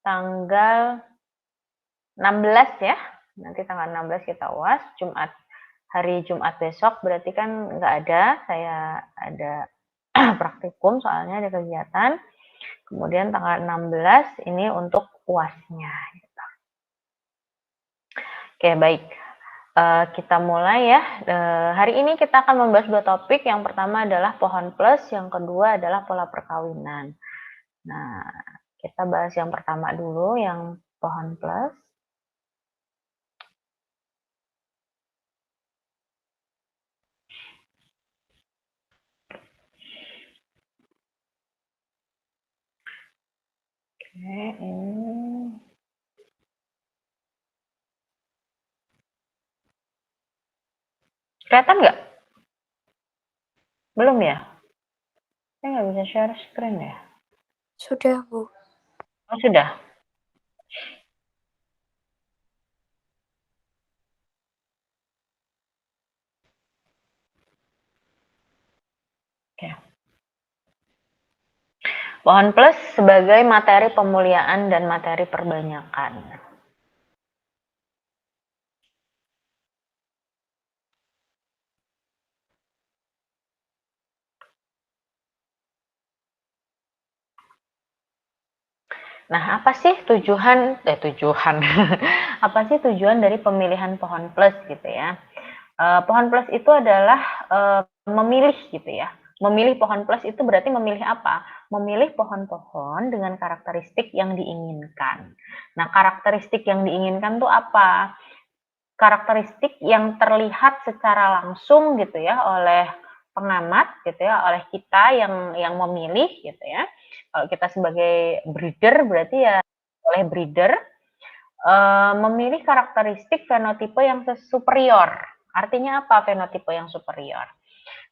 tanggal 16 ya. Nanti tanggal 16 kita UAS, hari Jumat besok berarti kan nggak ada, saya ada praktikum soalnya ada kegiatan. Kemudian tanggal 16 ini untuk UASnya. Gitu. Oke, baik. Kita mulai ya. Hari ini kita akan membahas 2 topik. Yang pertama adalah pohon plus, yang kedua adalah pola perkawinan. Nah, kita bahas yang pertama dulu, yang pohon plus. Oke, ini. Kelihatan nggak? Belum ya? Saya nggak bisa share screen ya? Sudah, Bu. Oh, sudah? Oke. Pohon plus sebagai materi pemuliaan dan materi perbanyakan. Nah, apa sih tujuan apa sih tujuan dari pemilihan pohon plus gitu ya? Pohon plus itu adalah memilih gitu ya. Memilih pohon plus itu berarti memilih apa? Memilih pohon-pohon dengan karakteristik yang diinginkan. Nah, karakteristik yang diinginkan tuh apa? Karakteristik yang terlihat secara langsung gitu ya oleh pengamat gitu ya, oleh kita yang memilih gitu ya. Kalau kita sebagai breeder berarti ya oleh breeder memilih karakteristik fenotipe yang superior. Artinya apa fenotipe yang superior?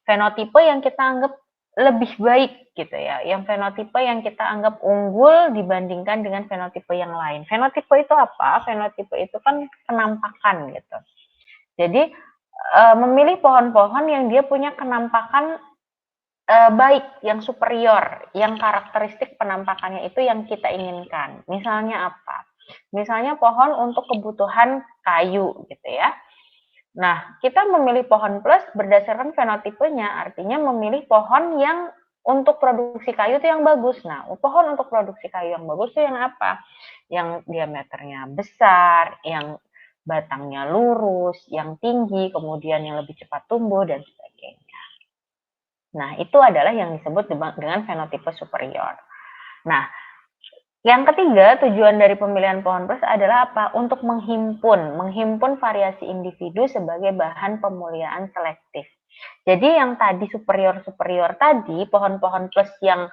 Fenotipe yang kita anggap lebih baik gitu ya, yang fenotipe yang kita anggap unggul dibandingkan dengan fenotipe yang lain. Fenotipe itu apa? Fenotipe itu kan penampakan gitu. Jadi memilih pohon-pohon yang dia punya kenampakan baik, yang superior, yang karakteristik penampakannya itu yang kita inginkan. Misalnya apa? Misalnya pohon untuk kebutuhan kayu gitu ya. Nah, kita memilih pohon plus berdasarkan fenotipenya, artinya memilih pohon yang untuk produksi kayu itu yang bagus. Nah, pohon untuk produksi kayu yang bagus itu yang apa? Yang diameternya besar, yang batangnya lurus, yang tinggi, kemudian yang lebih cepat tumbuh, dan sebagainya. Nah, itu adalah yang disebut dengan fenotipe superior. Nah, yang ketiga, tujuan dari pemilihan pohon plus adalah apa? Untuk menghimpun variasi individu sebagai bahan pemuliaan selektif. Jadi yang tadi superior-superior tadi, pohon-pohon plus yang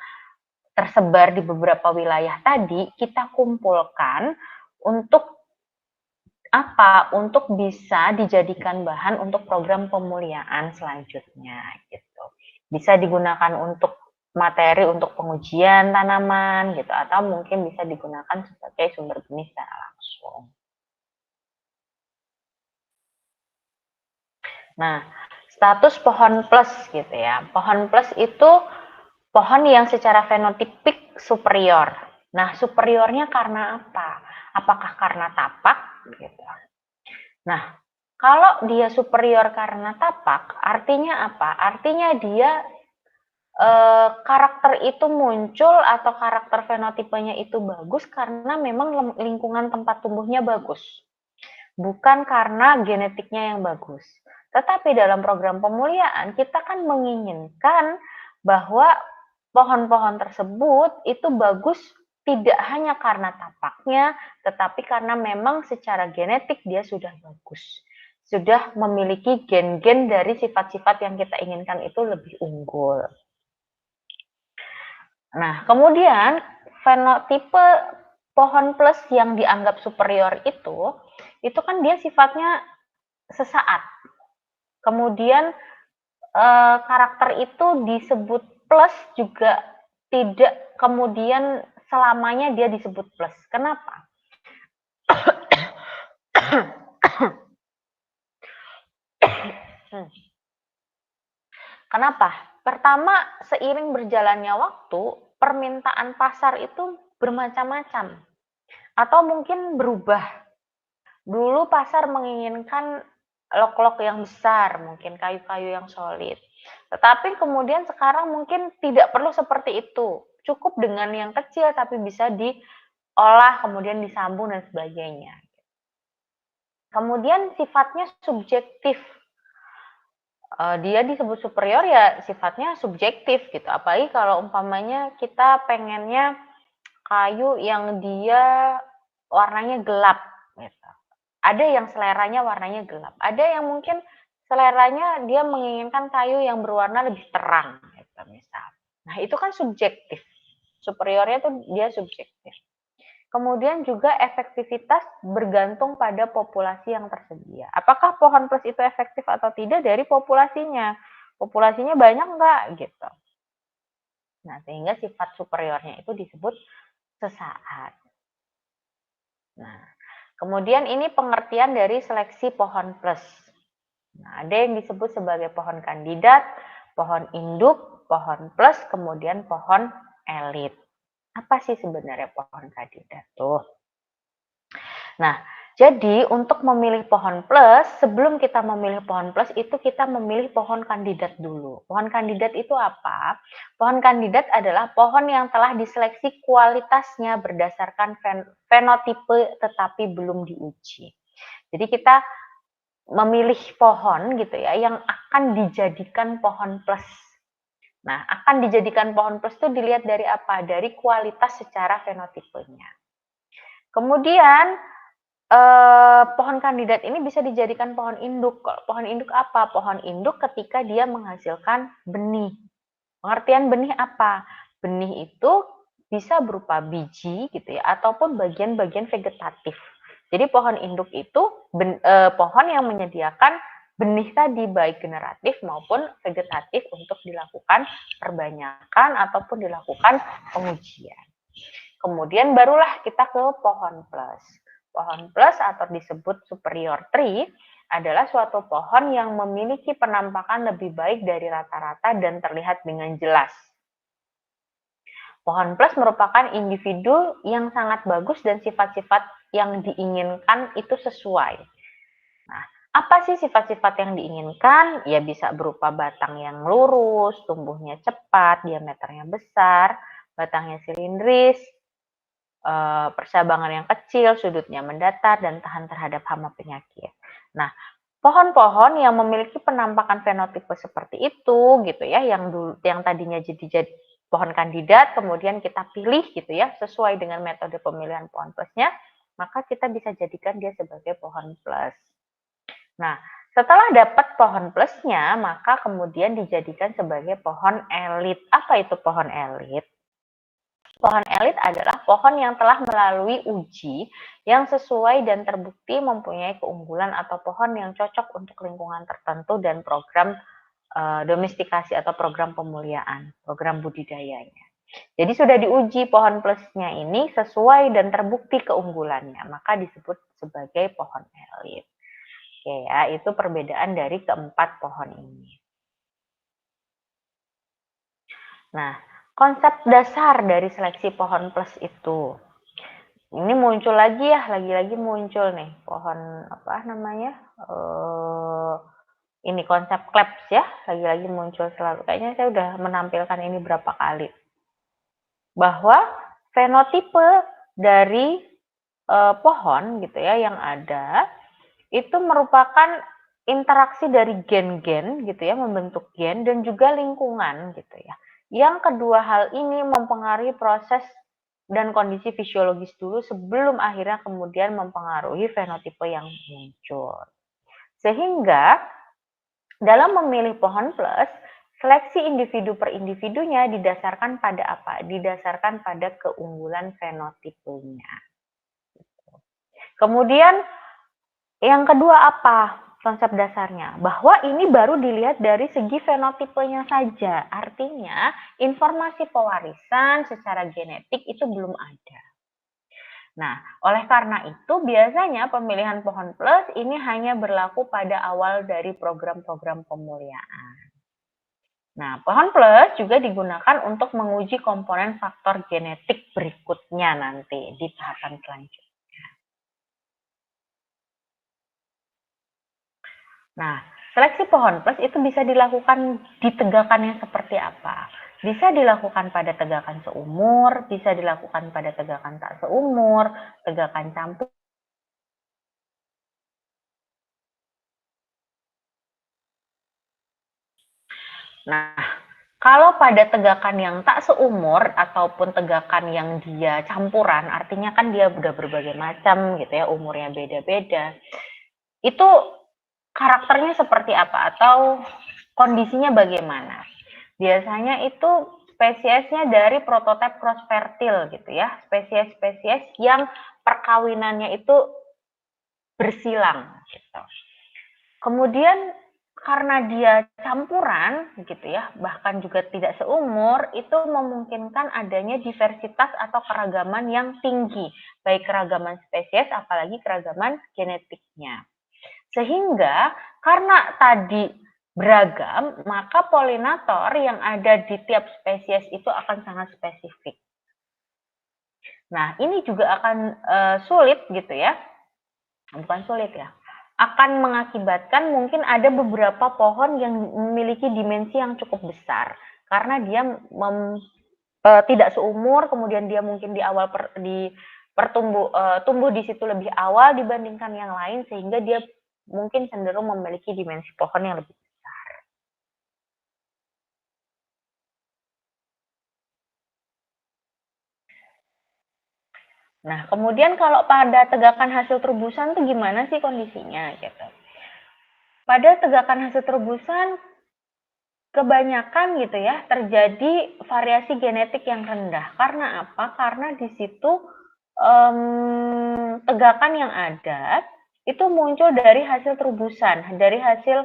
tersebar di beberapa wilayah tadi, kita kumpulkan untuk apa? Untuk bisa dijadikan bahan untuk program pemuliaan selanjutnya gitu. Bisa digunakan untuk materi untuk pengujian tanaman gitu, atau mungkin bisa digunakan sebagai sumber benih secara langsung. Nah, status pohon plus gitu ya. Pohon plus itu pohon yang secara fenotipik superior. Nah, superiornya karena apa? Apakah karena tapak gitu. Nah, kalau dia superior karena tapak, artinya apa? Artinya dia karakter itu muncul atau karakter fenotipenya itu bagus karena memang lingkungan tempat tumbuhnya bagus. Bukan karena genetiknya yang bagus. Tetapi dalam program pemuliaan kita kan menginginkan bahwa pohon-pohon tersebut itu bagus tidak hanya karena tapaknya, tetapi karena memang secara genetik dia sudah bagus. Sudah memiliki gen-gen dari sifat-sifat yang kita inginkan itu lebih unggul. Nah, kemudian fenotipe pohon plus yang dianggap superior itu kan dia sifatnya sesaat. Kemudian karakter itu disebut plus juga tidak kemudian selamanya dia disebut plus. Kenapa? Kenapa? Pertama, seiring berjalannya waktu, permintaan pasar itu bermacam-macam. Atau mungkin berubah. Dulu pasar menginginkan lok-lok yang besar, mungkin kayu-kayu yang solid. Tetapi kemudian sekarang mungkin tidak perlu seperti itu. Cukup dengan yang kecil tapi bisa diolah, kemudian disambung dan sebagainya. Kemudian sifatnya subjektif. Dia disebut superior ya sifatnya subjektif gitu. Apalagi kalau umpamanya kita pengennya kayu yang dia warnanya gelap gitu. Ada yang seleranya warnanya gelap, ada yang mungkin seleranya dia menginginkan kayu yang berwarna lebih terang gitu misal. Nah, itu kan subjektif. Superiornya tuh dia subjektif. Kemudian juga efektivitas bergantung pada populasi yang tersedia. Apakah pohon plus itu efektif atau tidak dari populasinya? Populasinya banyak nggak gitu. Nah, sehingga sifat superiornya itu disebut sesaat. Nah, kemudian ini pengertian dari seleksi pohon plus. Nah, ada yang disebut sebagai pohon kandidat, pohon induk, pohon plus, kemudian pohon elit. Apa sih sebenarnya pohon kandidat tuh? Nah, jadi untuk memilih pohon plus, sebelum kita memilih pohon plus itu kita memilih pohon kandidat dulu. Pohon kandidat itu apa? Pohon kandidat adalah pohon yang telah diseleksi kualitasnya berdasarkan fenotipe tetapi belum diuji. Jadi kita memilih pohon gitu ya yang akan dijadikan pohon plus. Nah, akan dijadikan pohon plus itu dilihat dari apa? Dari kualitas secara fenotipenya. Kemudian pohon kandidat ini bisa dijadikan pohon induk. Pohon induk apa? Pohon induk ketika dia menghasilkan benih. Pengertian benih apa? Benih itu bisa berupa biji gitu ya, ataupun bagian-bagian vegetatif. Jadi pohon induk itu pohon yang menyediakan benih tadi baik generatif maupun vegetatif untuk dilakukan perbanyakan ataupun dilakukan pengujian. Kemudian barulah kita ke pohon plus. Pohon plus atau disebut superior tree adalah suatu pohon yang memiliki penampakan lebih baik dari rata-rata dan terlihat dengan jelas. Pohon plus merupakan individu yang sangat bagus dan sifat-sifat yang diinginkan itu sesuai. Nah, apa sih sifat-sifat yang diinginkan? Ya bisa berupa batang yang lurus, tumbuhnya cepat, diameternya besar, batangnya silindris, persabangan yang kecil, sudutnya mendatar, dan tahan terhadap hama penyakit. Nah, pohon-pohon yang memiliki penampakan fenotipe seperti itu gitu ya, yang tadinya jadi pohon kandidat, kemudian kita pilih gitu ya, sesuai dengan metode pemilihan pohon plusnya, maka kita bisa jadikan dia sebagai pohon plus. Nah, setelah dapat pohon plusnya, maka kemudian dijadikan sebagai pohon elit. Apa itu pohon elit? Pohon elit adalah pohon yang telah melalui uji yang sesuai dan terbukti mempunyai keunggulan atau pohon yang cocok untuk lingkungan tertentu dan program domestikasi atau program pemuliaan, program budidayanya. Jadi sudah diuji pohon plusnya ini sesuai dan terbukti keunggulannya, maka disebut sebagai pohon elit. Oke ya, itu perbedaan dari keempat pohon ini. Nah, konsep dasar dari seleksi pohon plus itu. Ini muncul lagi ya, lagi-lagi muncul nih pohon apa namanya? Ini konsep claps ya, lagi-lagi muncul selalu. Kayaknya saya udah menampilkan ini berapa kali. Bahwa fenotipe dari pohon gitu ya yang ada itu merupakan interaksi dari gen-gen gitu ya, membentuk gen dan juga lingkungan gitu ya. Yang kedua hal ini mempengaruhi proses dan kondisi fisiologis dulu sebelum akhirnya kemudian mempengaruhi fenotipe yang muncul. Sehingga dalam memilih pohon plus, seleksi individu per individunya didasarkan pada apa? Didasarkan pada keunggulan fenotipenya. Kemudian yang kedua apa? Konsep dasarnya, bahwa ini baru dilihat dari segi fenotipenya saja. Artinya, informasi pewarisan secara genetik itu belum ada. Nah, oleh karena itu biasanya pemilihan pohon plus ini hanya berlaku pada awal dari program-program pemuliaan. Nah, pohon plus juga digunakan untuk menguji komponen faktor genetik berikutnya nanti di tahapan selanjutnya. Nah, seleksi pohon plus itu bisa dilakukan di tegakan yang seperti apa? Bisa dilakukan pada tegakan seumur, bisa dilakukan pada tegakan tak seumur, tegakan campur. Nah, kalau pada tegakan yang tak seumur ataupun tegakan yang dia campuran, artinya kan dia udah berbagai macam gitu ya, umurnya beda-beda. Itu karakternya seperti apa atau kondisinya bagaimana? Biasanya itu spesiesnya dari prototipe cross fertile gitu ya, spesies-spesies yang perkawinannya itu bersilang gitu. Kemudian karena dia campuran gitu ya, bahkan juga tidak seumur, itu memungkinkan adanya diversitas atau keragaman yang tinggi, baik keragaman spesies apalagi keragaman genetiknya. Sehingga karena tadi beragam, maka polinator yang ada di tiap spesies itu akan sangat spesifik. Nah, ini juga akan sulit gitu ya. Bukan sulit ya. Akan mengakibatkan mungkin ada beberapa pohon yang memiliki dimensi yang cukup besar karena dia tidak seumur, kemudian dia mungkin di awal tumbuh di situ lebih awal dibandingkan yang lain sehingga dia mungkin cenderung memiliki dimensi pohon yang lebih besar. Nah, kemudian kalau pada tegakan hasil terobosan tuh gimana sih kondisinya gitu. Pada tegakan hasil terobosan kebanyakan gitu ya terjadi variasi genetik yang rendah. Karena apa? Karena di situ tegakan yang ada itu muncul dari hasil terobosan, dari hasil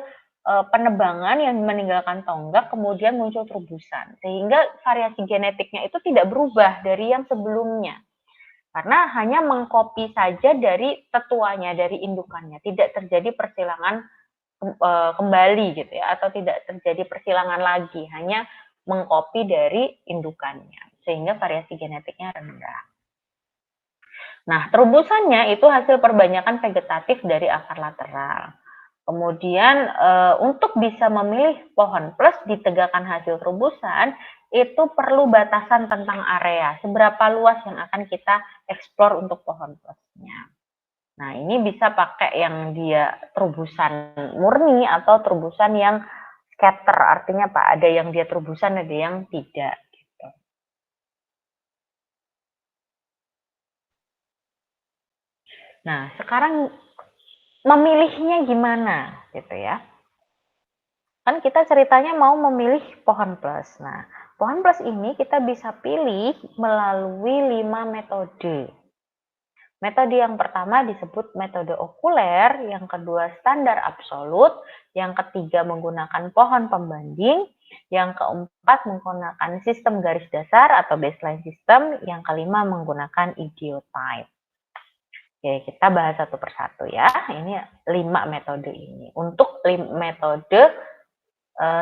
penebangan yang meninggalkan tonggak kemudian muncul terobosan. Sehingga variasi genetiknya itu tidak berubah dari yang sebelumnya. Karena hanya mengcopy saja dari tetuanya, dari indukannya, tidak terjadi persilangan kembali gitu ya, atau tidak terjadi persilangan lagi, hanya mengcopy dari indukannya, sehingga variasi genetiknya rendah. Nah, terobosannya itu hasil perbanyakan vegetatif dari akar lateral. Kemudian untuk bisa memilih pohon plus di tegakan hasil terobosan itu perlu batasan tentang area, seberapa luas yang akan kita eksplor untuk pohon plusnya. Nah, ini bisa pakai yang dia terobosan murni atau terobosan yang scatter, artinya Pak, ada yang dia terobosan, ada yang tidak. Gitu. Nah, sekarang memilihnya gimana gitu ya. Kan kita ceritanya mau memilih pohon plus. Nah, pohon plus ini kita bisa pilih melalui 5 metode. Metode yang pertama disebut metode okuler, yang kedua standar absolut, yang ketiga menggunakan pohon pembanding, yang keempat menggunakan sistem garis dasar atau baseline system, yang kelima menggunakan ideotype. Oke, kita bahas satu persatu ya. Ini 5 metode ini. Untuk metode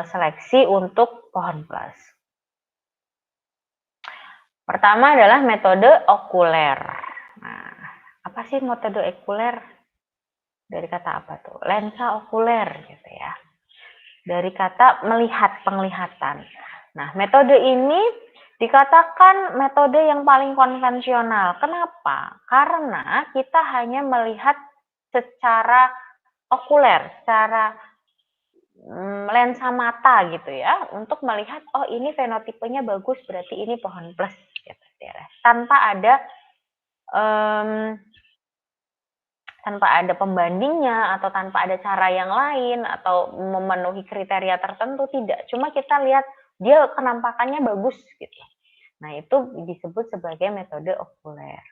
seleksi untuk pohon plus. Pertama adalah metode okuler. Nah, apa sih metode okuler? Dari kata apa tuh? Lensa okuler gitu ya. Dari kata melihat, penglihatan. Nah, metode ini dikatakan metode yang paling konvensional. Kenapa? Karena kita hanya melihat secara okuler, secara lensa mata gitu ya, untuk melihat oh ini fenotipenya bagus berarti ini pohon plus gitu ya. Tanpa ada pembandingnya atau tanpa ada cara yang lain atau memenuhi kriteria tertentu, tidak. Cuma kita lihat dia kenampakannya bagus gitu. Nah, itu disebut sebagai metode okuler.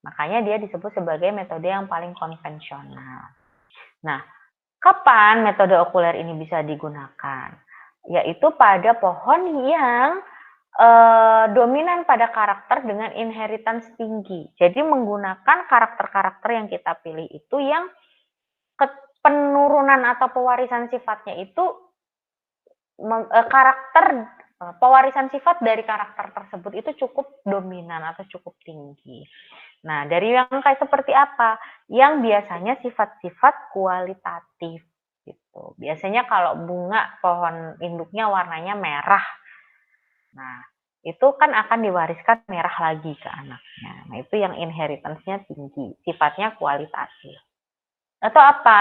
Makanya dia disebut sebagai metode yang paling konvensional. Nah, kapan metode okuler ini bisa digunakan? Yaitu pada pohon yang dominan pada karakter dengan inheritance tinggi. Jadi menggunakan karakter-karakter yang kita pilih itu yang penurunan atau pewarisan sifatnya itu pewarisan sifat dari karakter tersebut itu cukup dominan atau cukup tinggi. Nah, dari yang kayak seperti apa? Yang biasanya sifat-sifat kualitatif gitu. gitu. Biasanya kalau bunga pohon induknya warnanya merah. Nah, itu kan akan diwariskan merah lagi ke anaknya. Nah, itu yang inheritance-nya tinggi, sifatnya kualitatif. Atau apa?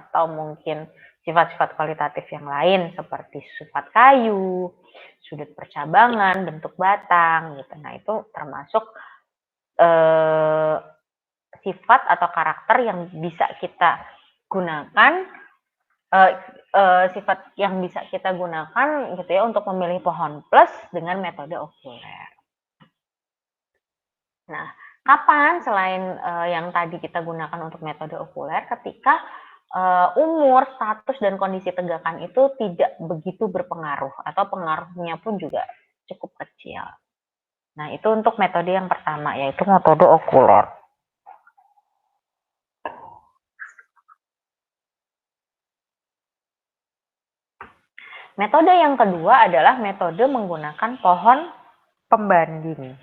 Atau mungkin sifat-sifat kualitatif yang lain seperti sifat kayu, sudut percabangan, bentuk batang gitu. Nah, itu termasuk sifat atau karakter yang bisa kita gunakan sifat yang bisa kita gunakan gitu ya untuk memilih pohon plus dengan metode okuler. Nah, kapan selain yang tadi kita gunakan untuk metode okuler ketika umur, status, dan kondisi tegakan itu tidak begitu berpengaruh atau pengaruhnya pun juga cukup kecil. Nah, itu untuk metode yang pertama, yaitu metode okuler. Metode yang kedua adalah metode menggunakan pohon pembanding.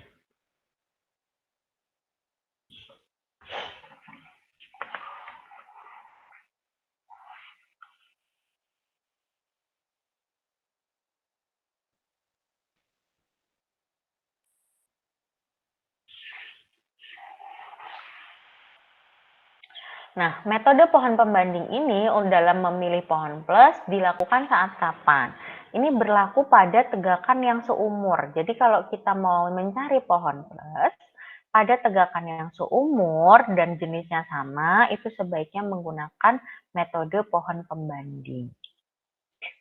Nah, metode pohon pembanding ini dalam memilih pohon plus dilakukan saat kapan? Ini berlaku pada tegakan yang seumur. Jadi kalau kita mau mencari pohon plus, pada tegakan yang seumur dan jenisnya sama, itu sebaiknya menggunakan metode pohon pembanding.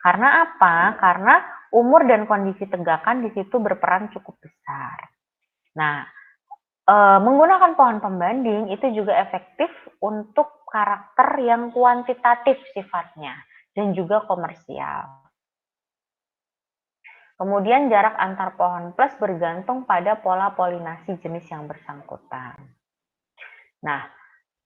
Karena apa? Karena umur dan kondisi tegakan di situ berperan cukup besar. Nah, menggunakan pohon pembanding itu juga efektif untuk karakter yang kuantitatif sifatnya dan juga komersial. Kemudian jarak antar pohon plus bergantung pada pola polinasi jenis yang bersangkutan. Nah,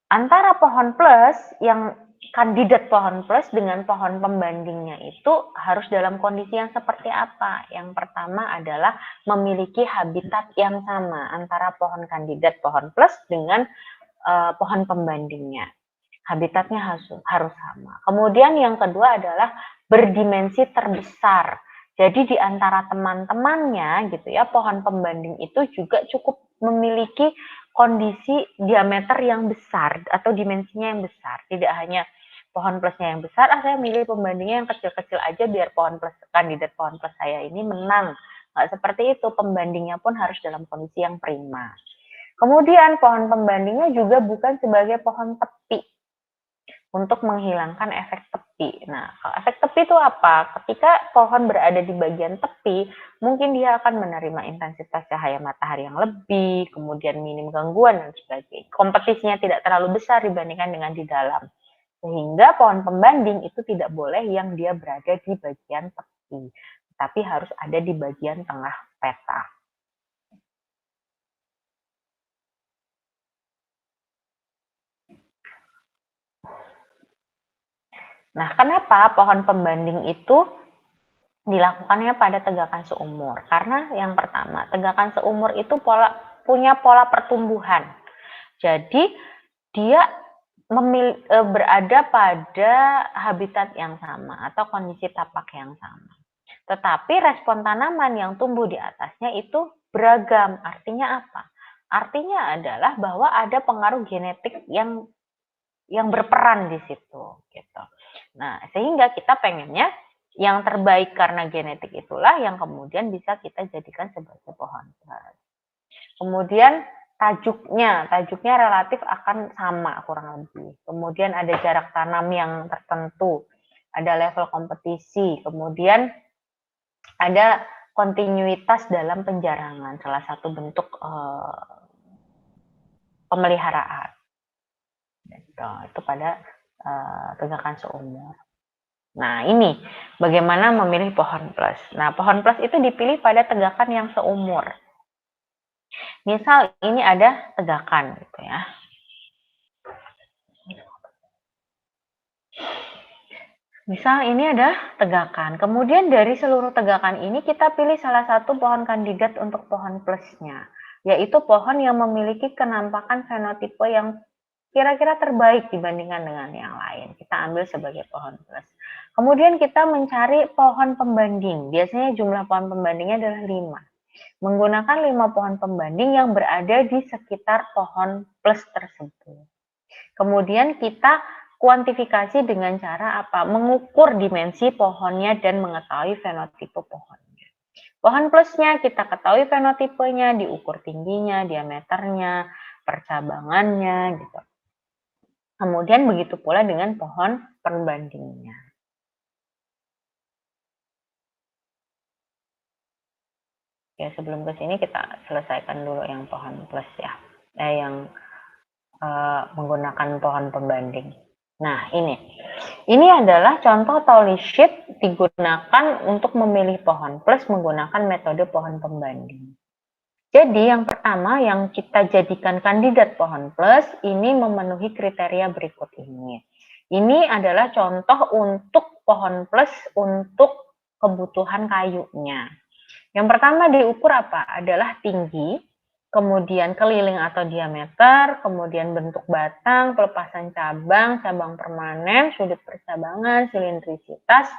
antara pohon plus yang kandidat pohon plus dengan pohon pembandingnya itu harus dalam kondisi yang seperti apa? Yang pertama adalah memiliki habitat yang sama antara pohon kandidat pohon plus dengan pohon pembandingnya. Habitatnya harus sama. Kemudian yang kedua adalah berdimensi terbesar. Jadi di antara teman-temannya gitu ya, pohon pembanding itu juga cukup memiliki kondisi diameter yang besar atau dimensinya yang besar. Tidak hanya pohon plusnya yang besar, saya milih pembandingnya yang kecil-kecil aja biar pohon plus kandidat pohon plus saya ini menang. Nggak seperti itu, pembandingnya pun harus dalam kondisi yang prima. Kemudian pohon pembandingnya juga bukan sebagai pohon tepi untuk menghilangkan efek tepi. Nah, efek tepi itu apa? Ketika pohon berada di bagian tepi, mungkin dia akan menerima intensitas cahaya matahari yang lebih, kemudian minim gangguan dan sebagainya. Kompetisinya tidak terlalu besar dibandingkan dengan di dalam. Sehingga pohon pembanding itu tidak boleh yang dia berada di bagian tepi, tapi harus ada di bagian tengah peta. Nah, kenapa pohon pembanding itu dilakukannya pada tegakan seumur? Karena yang pertama, tegakan seumur itu punya pola pertumbuhan. Jadi, dia berada pada habitat yang sama atau kondisi tapak yang sama. Tetapi respon tanaman yang tumbuh di atasnya itu beragam. Artinya apa? Artinya adalah bahwa ada pengaruh genetik yang berperan di situ gitu. Nah, sehingga kita pengennya yang terbaik karena genetik itulah yang kemudian bisa kita jadikan sebagai pohon plus. Kemudian tajuknya relatif akan sama kurang lebih. Kemudian ada jarak tanam yang tertentu, ada level kompetisi, kemudian ada kontinuitas dalam penjarangan, salah satu bentuk pemeliharaan. Itu pada tegakan seumur. Nah, ini bagaimana memilih pohon plus. Nah, pohon plus itu dipilih pada tegakan yang seumur. Misal ini ada tegakan gitu ya. Misal ini ada tegakan. Kemudian dari seluruh tegakan ini kita pilih salah satu pohon kandidat untuk pohon plusnya, yaitu pohon yang memiliki kenampakan fenotipe yang kira-kira terbaik dibandingkan dengan yang lain. Kita ambil sebagai pohon plus. Kemudian kita mencari pohon pembanding. Biasanya jumlah pohon pembandingnya adalah 5. Menggunakan 5 pohon pembanding yang berada di sekitar pohon plus tersebut. Kemudian kita kuantifikasi dengan cara apa? Mengukur dimensi pohonnya dan mengetahui fenotipe pohonnya. Pohon plusnya kita ketahui fenotipenya, diukur tingginya, diameternya, percabangannya gitu. Kemudian begitu pula dengan pohon pembandingnya. Ya, sebelum ke sini kita selesaikan dulu yang pohon plus ya. Yang menggunakan pohon pembanding. Nah, ini adalah contoh tally sheet digunakan untuk memilih pohon plus menggunakan metode pohon pembanding. Jadi yang pertama yang kita jadikan kandidat pohon plus ini memenuhi kriteria berikut ini. Ini adalah contoh untuk pohon plus untuk kebutuhan kayunya. Yang pertama diukur apa? Adalah tinggi, kemudian keliling atau diameter, kemudian bentuk batang, pelepasan cabang, cabang permanen, sudut percabangan, silindrisitas,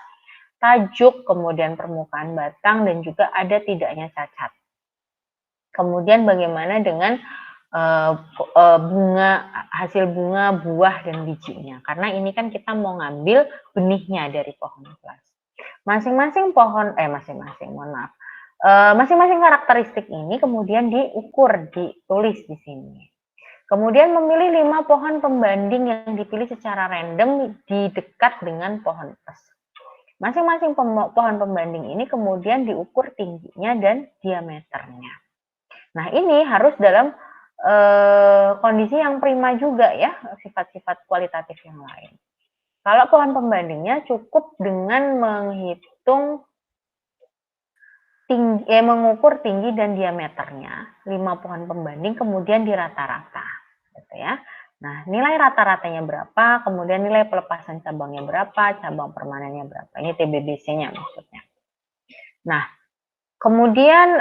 tajuk, kemudian permukaan batang, dan juga ada tidaknya cacat. Kemudian bagaimana dengan bunga, hasil bunga, buah, dan bijinya. Karena ini kan kita mau ngambil benihnya dari pohon plus. Masing-masing masing-masing karakteristik ini kemudian diukur, ditulis di sini. Kemudian memilih 5 pohon pembanding yang dipilih secara random di dekat dengan pohon plus. Masing-masing pohon pembanding ini kemudian diukur tingginya dan diameternya. Nah, ini harus dalam kondisi yang prima juga ya, sifat-sifat kualitatif yang lain. Kalau pohon pembandingnya cukup dengan menghitung mengukur tinggi dan diameternya 5 pohon pembanding kemudian dirata-rata gitu ya. Nah, nilai rata-ratanya berapa, kemudian nilai pelepasan cabangnya berapa, cabang permanennya berapa. Ini TBBC-nya maksudnya. Nah, kemudian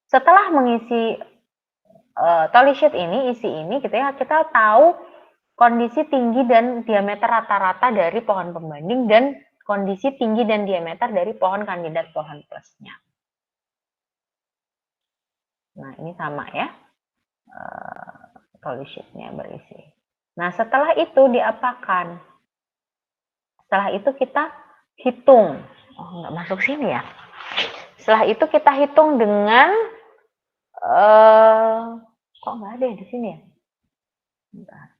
setelah mengisi tally sheet ini, isi ini gitu ya, kita tahu kondisi tinggi dan diameter rata-rata dari pohon pembanding dan kondisi tinggi dan diameter dari pohon kandidat pohon plusnya. Nah, ini sama ya, tally sheet-nya berisi. Nah, setelah itu diapakan? Setelah itu kita hitung. Oh, nggak masuk sini ya. Setelah itu kita hitung dengan kok nggak ada di sini ya? Bentar.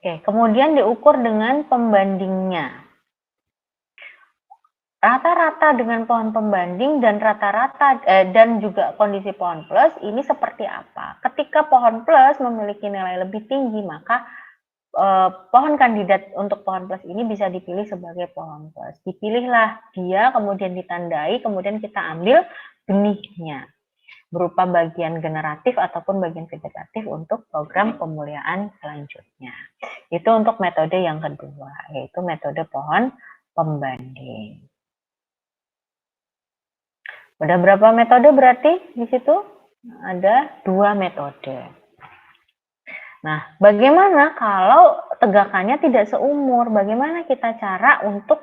Oke, kemudian diukur dengan pembandingnya. Rata-rata dengan pohon pembanding dan rata-rata dan juga kondisi pohon plus ini seperti apa? Ketika pohon plus memiliki nilai lebih tinggi, maka pohon kandidat untuk pohon plus ini bisa dipilih sebagai pohon plus. Dipilihlah dia, kemudian ditandai, kemudian kita ambil benihnya berupa bagian generatif ataupun bagian vegetatif untuk program pemuliaan selanjutnya. Itu untuk metode yang kedua, yaitu metode pohon pembanding. Udah berapa metode berarti di situ? Ada 2 metode. Nah, bagaimana kalau tegakannya tidak seumur? Bagaimana kita cara untuk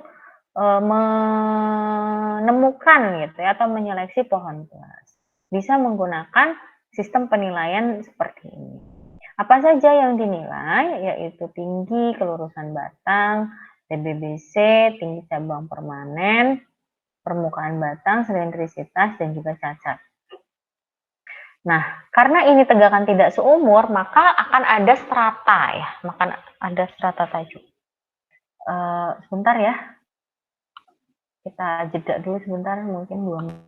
menemukan gitu ya, atau menyeleksi pohon plus? Bisa menggunakan sistem penilaian seperti ini. Apa saja yang dinilai? Yaitu tinggi, kelurusan batang, TBBC, tinggi cabang permanen, permukaan batang, silintrisitas, dan juga cacat. Nah, karena ini tegakan tidak seumur, maka akan ada strata ya, maka ada strata tajuk. Sebentar ya, kita jeda dulu sebentar, mungkin 2 menit.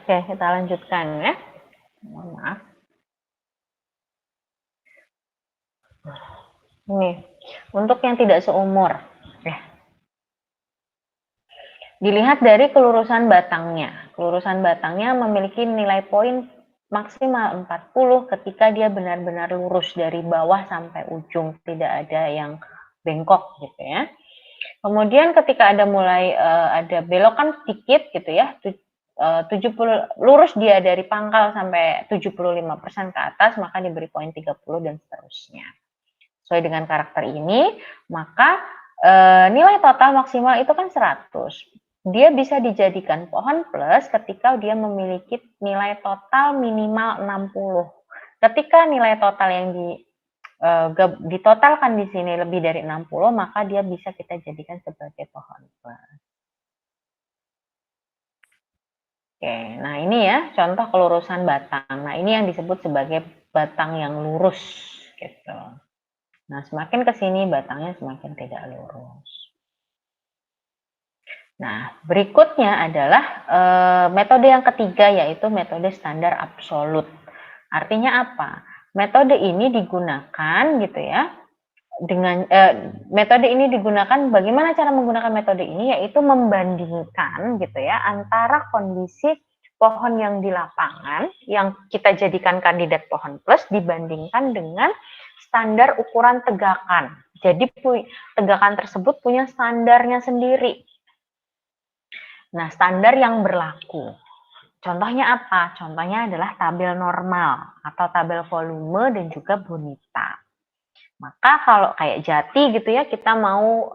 Oke, kita lanjutkan ya. Mohon maaf. Ini, untuk yang tidak seumur, ya. Dilihat dari kelurusan batangnya. Kelurusan batangnya memiliki nilai poin maksimal 40 ketika dia benar-benar lurus dari bawah sampai ujung, tidak ada yang bengkok gitu ya. Kemudian ketika ada mulai ada belokan sedikit gitu ya, 70 lurus dia dari pangkal sampai 75% ke atas, maka diberi poin 30 dan seterusnya. Sesuai dengan karakter ini, maka nilai total maksimal itu kan 100. Dia bisa dijadikan pohon plus ketika dia memiliki nilai total minimal 60. Ketika nilai total yang ditotalkan di sini lebih dari 60, maka dia bisa kita jadikan sebagai pohon plus. Oke, nah ini ya contoh kelurusan batang. Nah ini yang disebut sebagai batang yang lurus gitu. Nah semakin ke sini batangnya semakin tidak lurus. Nah berikutnya adalah metode yang ketiga, yaitu metode standar absolut. Artinya apa? Metode ini digunakan gitu ya. Dengan metode ini digunakan, bagaimana cara menggunakan metode ini, yaitu membandingkan gitu ya antara kondisi pohon yang di lapangan yang kita jadikan kandidat pohon plus dibandingkan dengan standar ukuran tegakan. Jadi tegakan tersebut punya standarnya sendiri. Nah, standar yang berlaku. Contohnya apa? Contohnya adalah tabel normal atau tabel volume dan juga bonita. Maka kalau kayak jati gitu ya, kita mau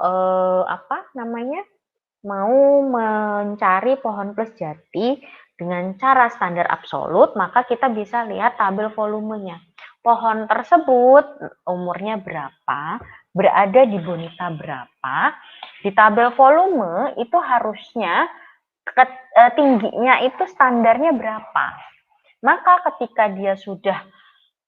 mau mencari pohon plus jati dengan cara standar absolut, maka kita bisa lihat tabel volumenya. Pohon tersebut umurnya berapa, berada di bonita berapa, di tabel volume itu harusnya tingginya itu standarnya berapa. Maka ketika dia sudah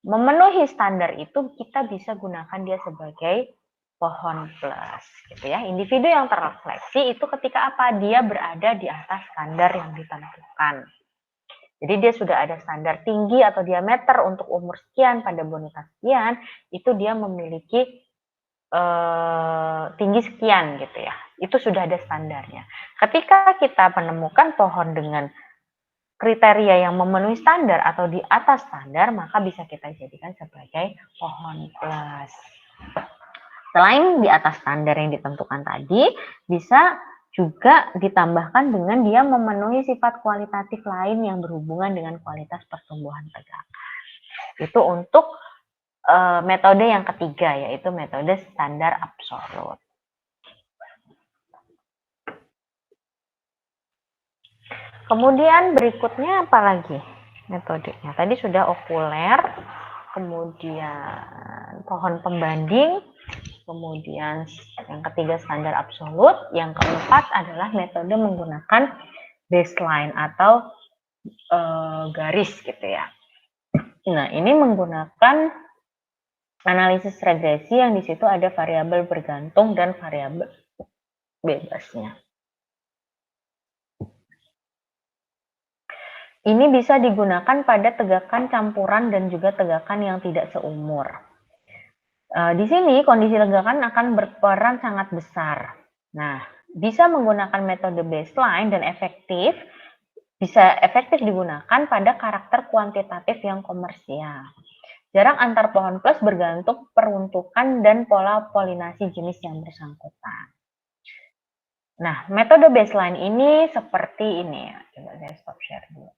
memenuhi standar itu, kita bisa gunakan dia sebagai pohon plus gitu ya. Individu yang terrefleksi itu ketika apa? Dia berada di atas standar yang ditentukan. Jadi dia sudah ada standar tinggi atau diameter untuk umur sekian pada bonita sekian, itu dia memiliki tinggi sekian gitu ya. Itu sudah ada standarnya. Ketika kita menemukan pohon dengan kriteria yang memenuhi standar atau di atas standar, maka bisa kita jadikan sebagai pohon plus. Selain di atas standar yang ditentukan tadi, bisa juga ditambahkan dengan dia memenuhi sifat kualitatif lain yang berhubungan dengan kualitas pertumbuhan pergerakan. Itu untuk metode yang ketiga, yaitu metode standar absolut. Kemudian berikutnya apa lagi metodenya? Tadi sudah okuler, kemudian pohon pembanding, kemudian yang ketiga standar absolut, yang keempat adalah metode menggunakan baseline atau garis gitu ya. Nah, ini menggunakan analisis regresi yang di situ ada variabel bergantung dan variabel bebasnya. Ini bisa digunakan pada tegakan campuran dan juga tegakan yang tidak seumur. Di sini kondisi legakan akan berperan sangat besar. Nah, bisa menggunakan metode baseline dan bisa efektif digunakan pada karakter kuantitatif yang komersial. Jarak antar pohon plus bergantung peruntukan dan pola polinasi jenis yang bersangkutan. Nah, metode baseline ini seperti ini ya. Coba saya stop share dulu.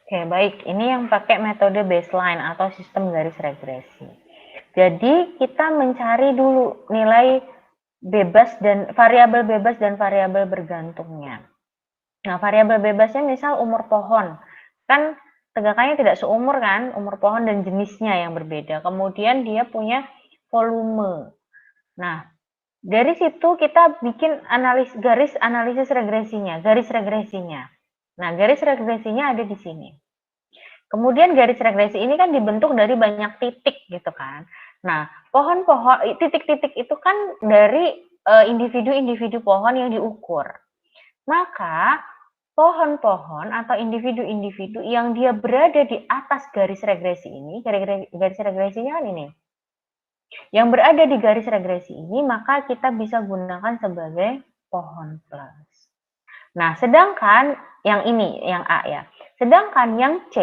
Oke, baik. Ini yang pakai metode baseline atau sistem garis regresi. Jadi, kita mencari dulu nilai bebas dan variabel bebas dan variabel bergantungnya. Nah, variabel bebasnya misal umur pohon. Kan tegakannya tidak seumur kan, umur pohon dan jenisnya yang berbeda. Kemudian dia punya volume. Nah, dari situ kita bikin garis analisis regresinya, garis regresinya. Nah, garis regresinya ada di sini. Kemudian garis regresi ini kan dibentuk dari banyak titik gitu kan. Nah, pohon-pohon titik-titik itu kan dari individu-individu pohon yang diukur. Maka pohon-pohon atau individu-individu yang dia berada di atas garis regresi ini, garis regresinya kan ini. Yang berada di garis regresi ini maka kita bisa gunakan sebagai pohon plus. Nah, sedangkan yang ini, yang A ya. Sedangkan yang C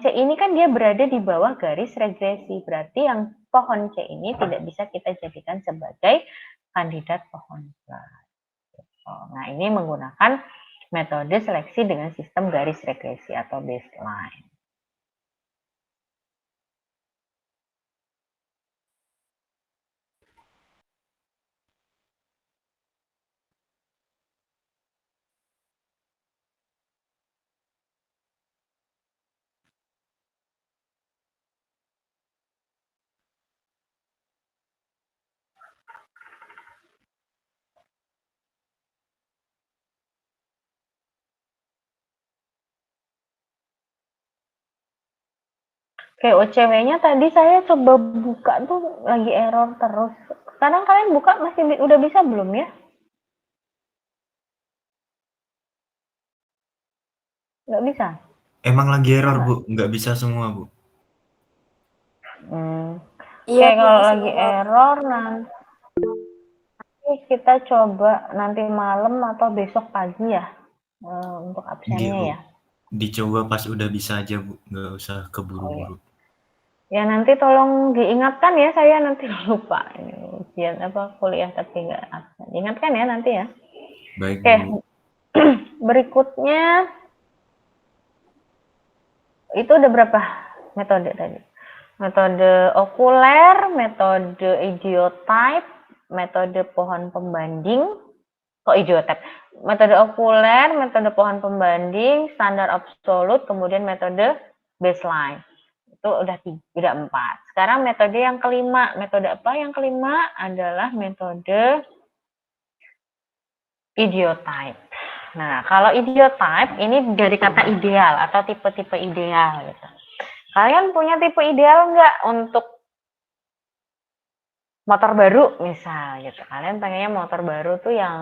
ini kan dia berada di bawah garis regresi. Berarti yang pohon C ini tidak bisa kita jadikan sebagai kandidat pohon plus. Nah, ini menggunakan metode seleksi dengan sistem garis regresi atau baseline. Oke, OCW-nya tadi saya coba buka tuh lagi error terus. Sekarang kalian buka masih udah bisa belum ya? Nggak bisa? Emang lagi error, Bu. Nggak bisa semua, Bu. Iya, Oke, Bu, kalau masih lagi error. error nanti kita coba nanti malam atau besok pagi ya untuk Nggih, absennya Bu. ya. Dicoba pas udah bisa aja, Bu. Nggak usah Oh, ya. keburu-buru. Ya nanti tolong diingatkan ya, saya nanti lupa ini ujian apa kuliah tapi nggak absen. Ingatkan ya nanti ya. Baik, Oke, Bu. Berikutnya, itu ada berapa metode tadi? Metode okuler, metode idiotype, metode pohon pembanding, idiotype, metode okuler, metode pohon pembanding, standar absolut, kemudian metode baseline. Itu udah 4. Sekarang metode yang kelima. Metode apa yang kelima? Adalah metode idiotype. Nah, kalau idiotype ini dari kata ideal atau tipe-tipe ideal gitu. Kalian punya tipe ideal nggak untuk motor baru misal gitu. Kalian pengennya motor baru tuh yang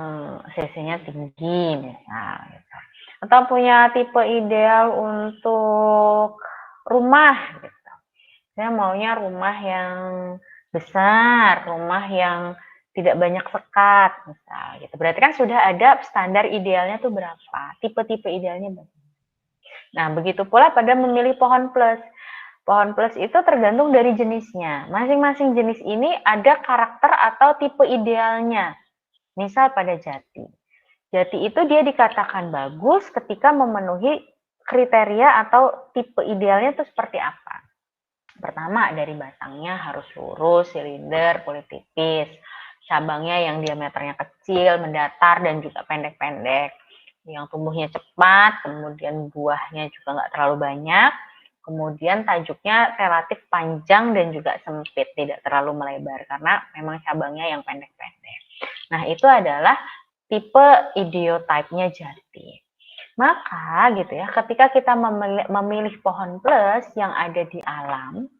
cc-nya tinggi misal gitu. Atau punya tipe ideal untuk rumah gitu. Saya maunya rumah yang besar, rumah yang tidak banyak sekat misal gitu. Berarti kan sudah ada standar idealnya tuh berapa, tipe-tipe idealnya berapa. Nah, begitu pula pada memilih pohon plus. Pohon plus itu tergantung dari jenisnya. Masing-masing jenis ini ada karakter atau tipe idealnya. Misal pada jati. Jati itu dia dikatakan bagus ketika memenuhi kriteria atau tipe idealnya itu seperti apa. Pertama, dari batangnya harus lurus, silinder, kulit tipis. Cabangnya yang diameternya kecil, mendatar, dan juga pendek-pendek. Yang tumbuhnya cepat, kemudian buahnya juga nggak terlalu banyak. Kemudian tajuknya relatif panjang dan juga sempit, tidak terlalu melebar, karena memang cabangnya yang pendek-pendek. Nah, itu adalah tipe idiotype-nya jati. Maka gitu ya, ketika kita memilih pohon plus yang ada di alam,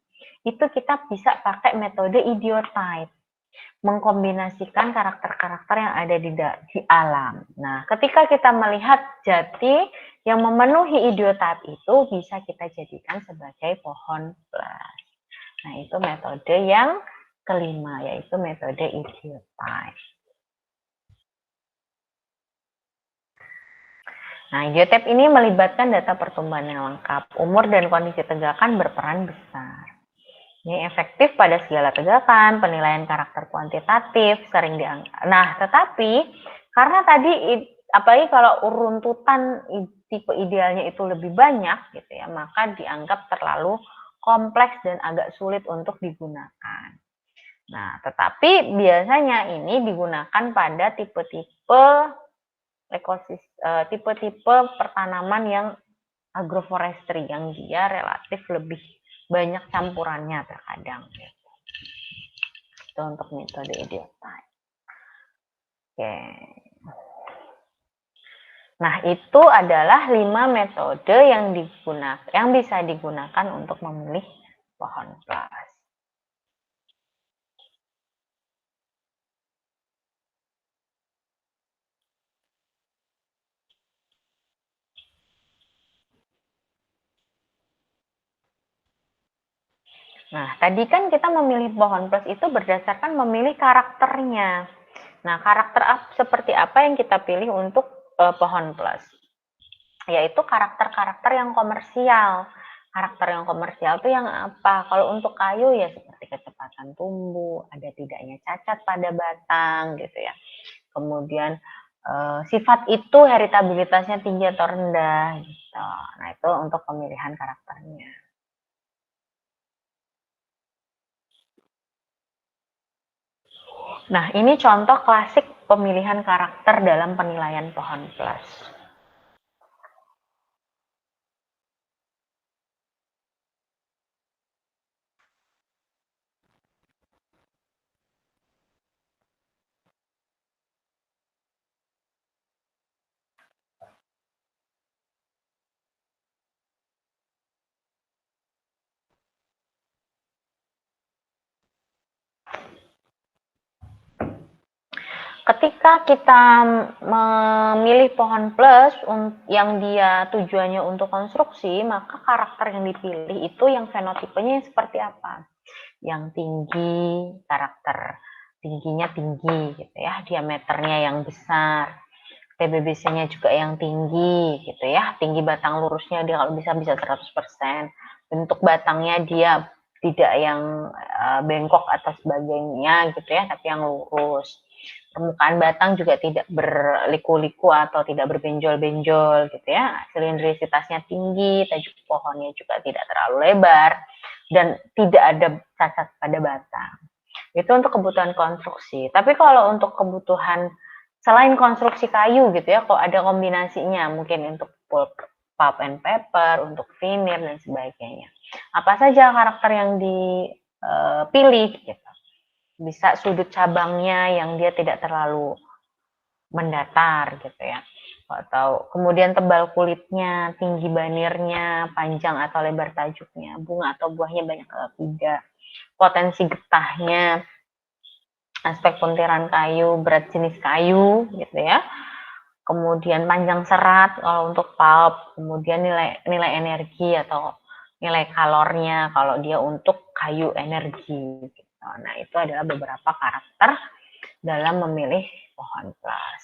itu kita bisa pakai metode idiotype, mengkombinasikan karakter-karakter yang ada di alam. Nah, ketika kita melihat jati yang memenuhi idiotype itu bisa kita jadikan sebagai pohon plus. Nah, itu metode yang kelima, yaitu metode idiotype. Nah, idiotype ini melibatkan data pertumbuhan yang lengkap. Umur dan kondisi tegakan berperan besar. Ini efektif pada segala tegakan, penilaian karakter kuantitatif, sering dianggap. Nah, tetapi karena tadi, apalagi kalau runtutan tipe idealnya itu lebih banyak, gitu ya, maka dianggap terlalu kompleks dan agak sulit untuk digunakan. Nah, tetapi biasanya ini digunakan pada tipe-tipe tipe-tipe pertanaman yang agroforestry, yang dia relatif lebih banyak campurannya terkadang. Itu untuk metode idiotype. Oke. Nah, itu adalah 5 metode yang bisa digunakan untuk memilih pohon plus. Nah, tadi kan kita memilih pohon plus itu berdasarkan memilih karakternya. Nah, karakter seperti apa yang kita pilih untuk pohon plus? Yaitu karakter-karakter yang komersial. Karakter yang komersial itu yang apa? Kalau untuk kayu ya seperti kecepatan tumbuh, ada tidaknya cacat pada batang gitu ya. Kemudian sifat itu heritabilitasnya tinggi atau rendah gitu. Nah, itu untuk pemilihan karakternya. Nah, ini contoh klasik pemilihan karakter dalam penilaian pohon plus. Ketika kita memilih pohon plus yang dia tujuannya untuk konstruksi, maka karakter yang dipilih itu yang fenotipenya seperti apa? Yang tinggi, karakter tingginya tinggi gitu ya, diameternya yang besar, TBBC-nya juga yang tinggi gitu ya, tinggi batang lurusnya dia kalau bisa 100%, bentuk batangnya dia tidak yang bengkok atau sebagainya gitu ya, tapi yang lurus. permukaan batang juga tidak berliku-liku atau tidak berbenjol-benjol gitu ya. Silindrisitasnya tinggi, tajuk pohonnya juga tidak terlalu lebar, dan tidak ada cacat pada batang. Itu untuk kebutuhan konstruksi. Tapi kalau untuk kebutuhan selain konstruksi kayu gitu ya, kalau ada kombinasinya mungkin untuk pulp and paper, untuk veneer dan sebagainya. Apa saja karakter yang dipilih gitu. Bisa sudut cabangnya yang dia tidak terlalu mendatar gitu ya. Atau kemudian tebal kulitnya, tinggi banirnya, panjang atau lebar tajuknya, bunga atau buahnya banyak atau tidak, potensi getahnya, aspek puntiran kayu, berat jenis kayu gitu ya. Kemudian panjang serat kalau untuk pulp, kemudian nilai energi atau nilai kalornya kalau dia untuk kayu energi gitu. Nah, itu adalah beberapa karakter dalam memilih pohon plus.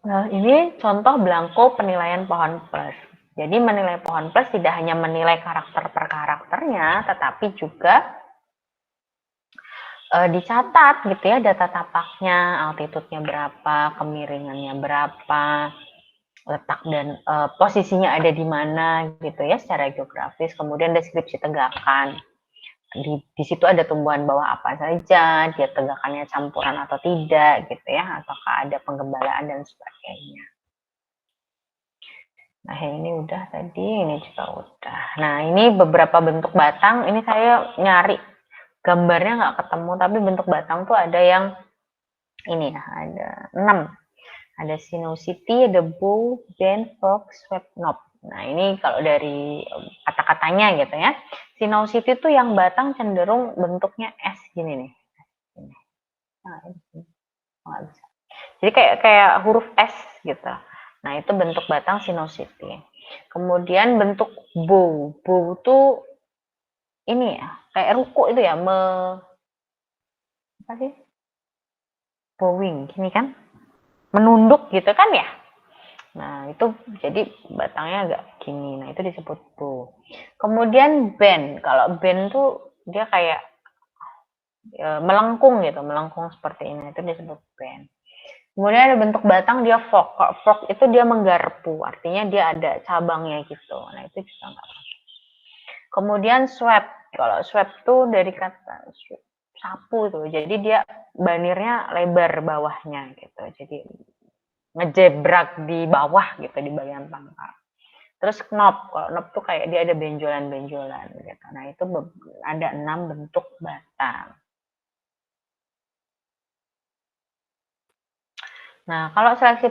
Nah, ini contoh belangko penilaian pohon plus. Jadi menilai pohon plus tidak hanya menilai karakter per karakternya, tetapi juga dicatat gitu ya, data tapaknya, altitude-nya berapa, kemiringannya berapa, letak dan posisinya ada di mana gitu ya secara geografis, kemudian deskripsi tegakan. Di situ ada tumbuhan bawah apa saja, dia tegakannya campuran atau tidak gitu ya, ataukah ada penggembalaan dan sebagainya. Nah, ini udah tadi, ini juga udah. Nah, ini beberapa bentuk batang, ini saya nyari gambarnya nggak ketemu, tapi bentuk batang tuh ada yang ini ya, ada 6. Ada sinuosity, ada bow, bend, fork, swept, knob. Nah, ini kalau dari kata-katanya gitu ya. Sinuosity itu yang batang cenderung bentuknya S gini nih. Nah, ini. Oh, bisa. Jadi kayak huruf S gitu. Nah, itu bentuk batang sinuosity. Kemudian bentuk bow. Bow tuh ini ya, kayak ruko itu ya, apa sih? Bowing, gini kan? Menunduk gitu kan ya? Nah, itu jadi batangnya agak gini. Nah, itu disebut bow. Kemudian bend. Kalau bend tuh dia kayak melengkung gitu, melengkung seperti ini. Itu disebut bend. Kemudian ada bentuk batang dia fork. Kalau fork itu dia menggarpu, artinya dia ada cabangnya gitu. Nah, itu juga enggak apa-apa. Kemudian swept. Kalau swept tuh dari kata sapu tuh. Jadi dia banirnya lebar bawahnya gitu. Jadi ngejebrak di bawah gitu di bagian pangkal. Terus knob, kalau knob tuh kayak dia ada benjolan-benjolan gitu. Nah, itu ada 6 bentuk batang. Nah, kalau seleksi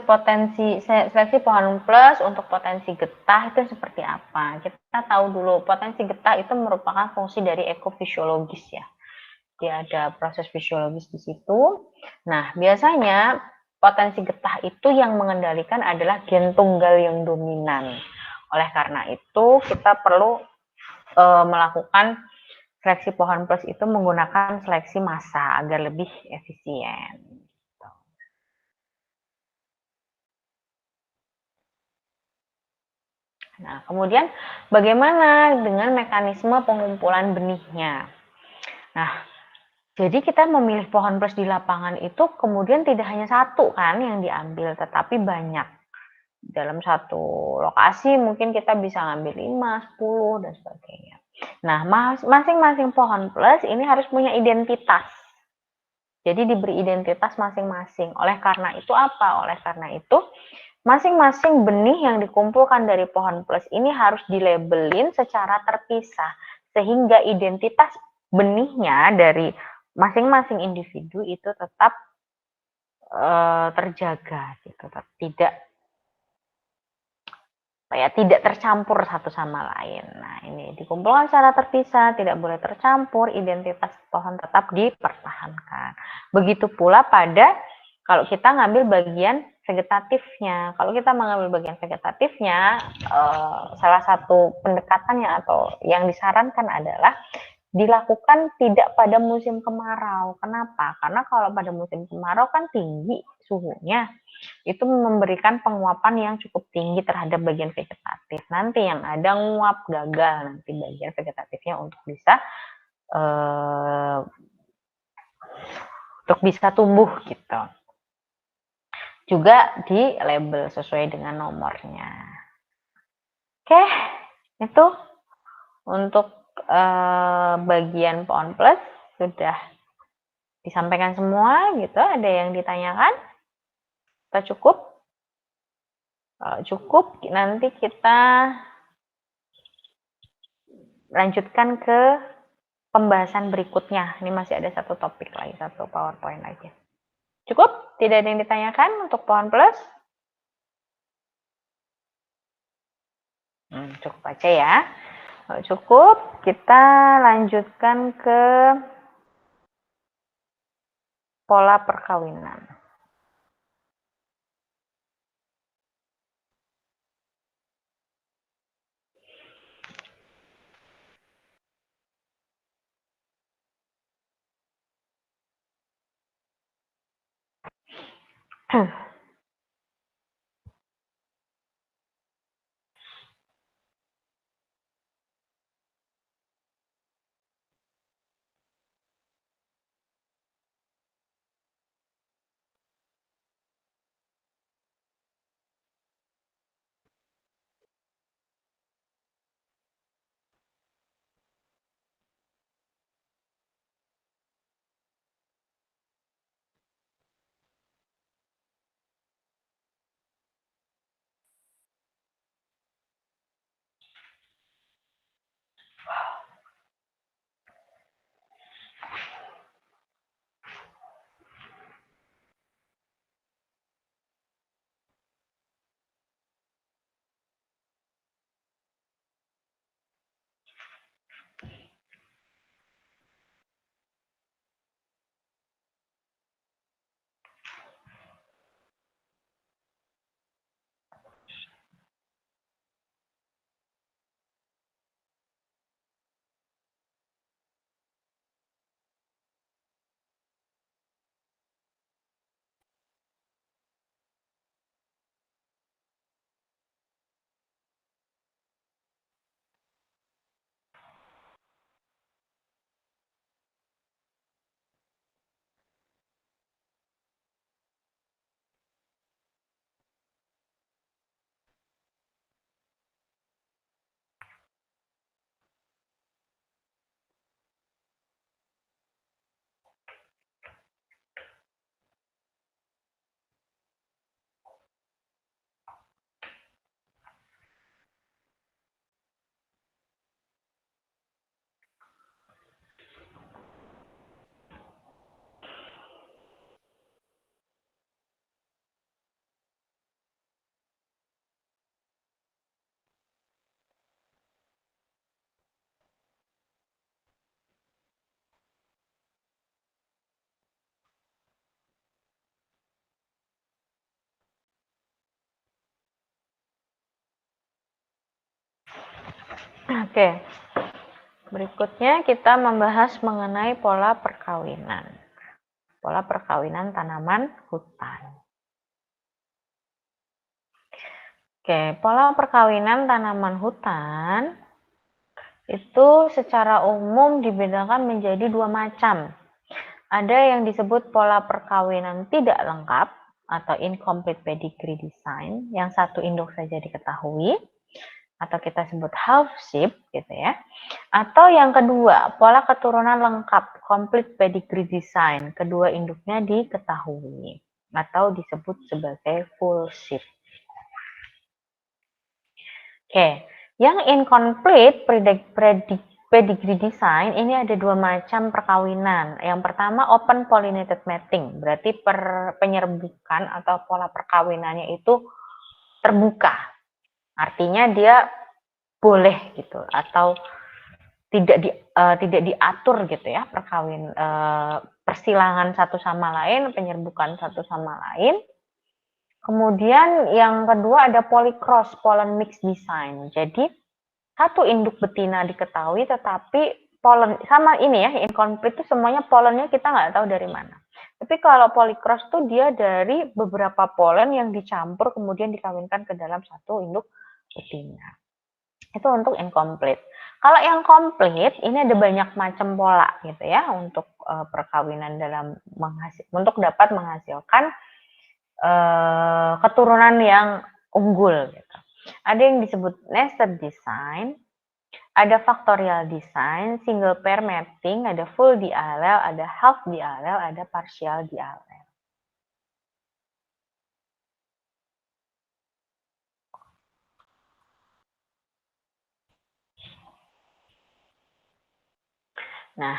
pohon plus untuk potensi getah itu seperti apa? Kita tahu dulu, potensi getah itu merupakan fungsi dari ekofisiologis ya. Dia ada proses fisiologis di situ. Nah, biasanya potensi getah itu yang mengendalikan adalah gen tunggal yang dominan. Oleh karena itu, kita perlu melakukan seleksi pohon plus itu menggunakan seleksi massa agar lebih efisien. Nah, kemudian bagaimana dengan mekanisme pengumpulan benihnya? Nah, jadi kita memilih pohon plus di lapangan itu kemudian tidak hanya satu kan yang diambil, tetapi banyak. Dalam satu lokasi mungkin kita bisa ngambil 5, 10, dan sebagainya. Nah, masing-masing pohon plus ini harus punya identitas. Jadi diberi identitas masing-masing. Oleh karena itu apa? Oleh karena itu masing-masing benih yang dikumpulkan dari pohon plus ini harus dilabelin secara terpisah sehingga identitas benihnya dari masing-masing individu itu tetap terjaga gitu, tidak tercampur satu sama lain. Nah, ini dikumpulkan secara terpisah, tidak boleh tercampur, identitas pohon tetap dipertahankan. Begitu pula pada kalau kita ngambil bagian vegetatifnya. Kalau kita mengambil bagian vegetatifnya, salah satu pendekatannya atau yang disarankan adalah dilakukan tidak pada musim kemarau. Kenapa? Karena kalau pada musim kemarau kan tinggi suhunya, itu memberikan penguapan yang cukup tinggi terhadap bagian vegetatif. Nanti yang ada nguap gagal nanti bagian vegetatifnya untuk bisa untuk bisa tumbuh gitu. Juga di label sesuai dengan nomornya. Oke, itu untuk bagian pohon plus sudah disampaikan semua gitu. Ada yang ditanyakan? Kita cukup? Cukup, nanti kita lanjutkan ke pembahasan berikutnya. Ini masih ada satu topik lagi, satu PowerPoint lagi. Cukup? Tidak ada yang ditanyakan untuk pohon plus? Cukup aja ya. Kalau cukup, kita lanjutkan ke pola perkawinan. Oke, berikutnya kita membahas mengenai pola perkawinan. Pola perkawinan tanaman hutan. Oke, pola perkawinan tanaman hutan itu secara umum dibedakan menjadi dua macam. Ada yang disebut pola perkawinan tidak lengkap atau incomplete pedigree design, yang satu induk saja diketahui, atau kita sebut half sheep gitu ya. Atau yang kedua, pola keturunan lengkap, complete pedigree design, kedua induknya diketahui atau disebut sebagai full sheep. Oke, yang incomplete pedigree design ini ada dua macam perkawinan. Yang pertama open pollinated mating, berarti penyerbukan atau pola perkawinannya itu terbuka. Artinya dia boleh gitu atau tidak diatur gitu ya persilangan satu sama lain, penyerbukan satu sama lain. Kemudian yang kedua ada polycross, pollen mix design. Jadi satu induk betina diketahui tetapi pollen sama ini ya, incomplete itu semuanya pollennya kita nggak tahu dari mana. Tapi kalau polycross tuh dia dari beberapa pollen yang dicampur kemudian dikawinkan ke dalam satu induk betina. Itu untuk incomplete. Kalau yang komplit ini ada banyak macam pola gitu ya untuk perkawinan untuk dapat menghasilkan keturunan yang unggul gitu. Ada yang disebut nested design, ada factorial design, single pair mating, ada full diallel, ada half diallel, ada partial diallel. Nah,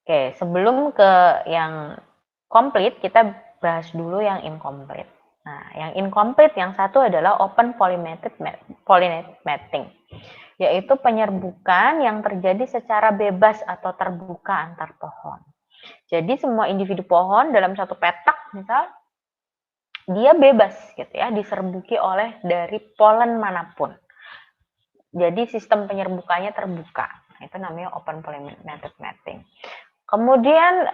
oke, sebelum ke yang komplit, kita bahas dulu yang incomplete. Nah, yang incomplete yang satu adalah open pollinated mating, yaitu penyerbukan yang terjadi secara bebas atau terbuka antar pohon. Jadi semua individu pohon dalam satu petak, misal, dia bebas gitu ya, diserbuki oleh dari polen manapun. Jadi sistem penyerbukannya terbuka. Nah, itu namanya open pollinated mating. Kemudian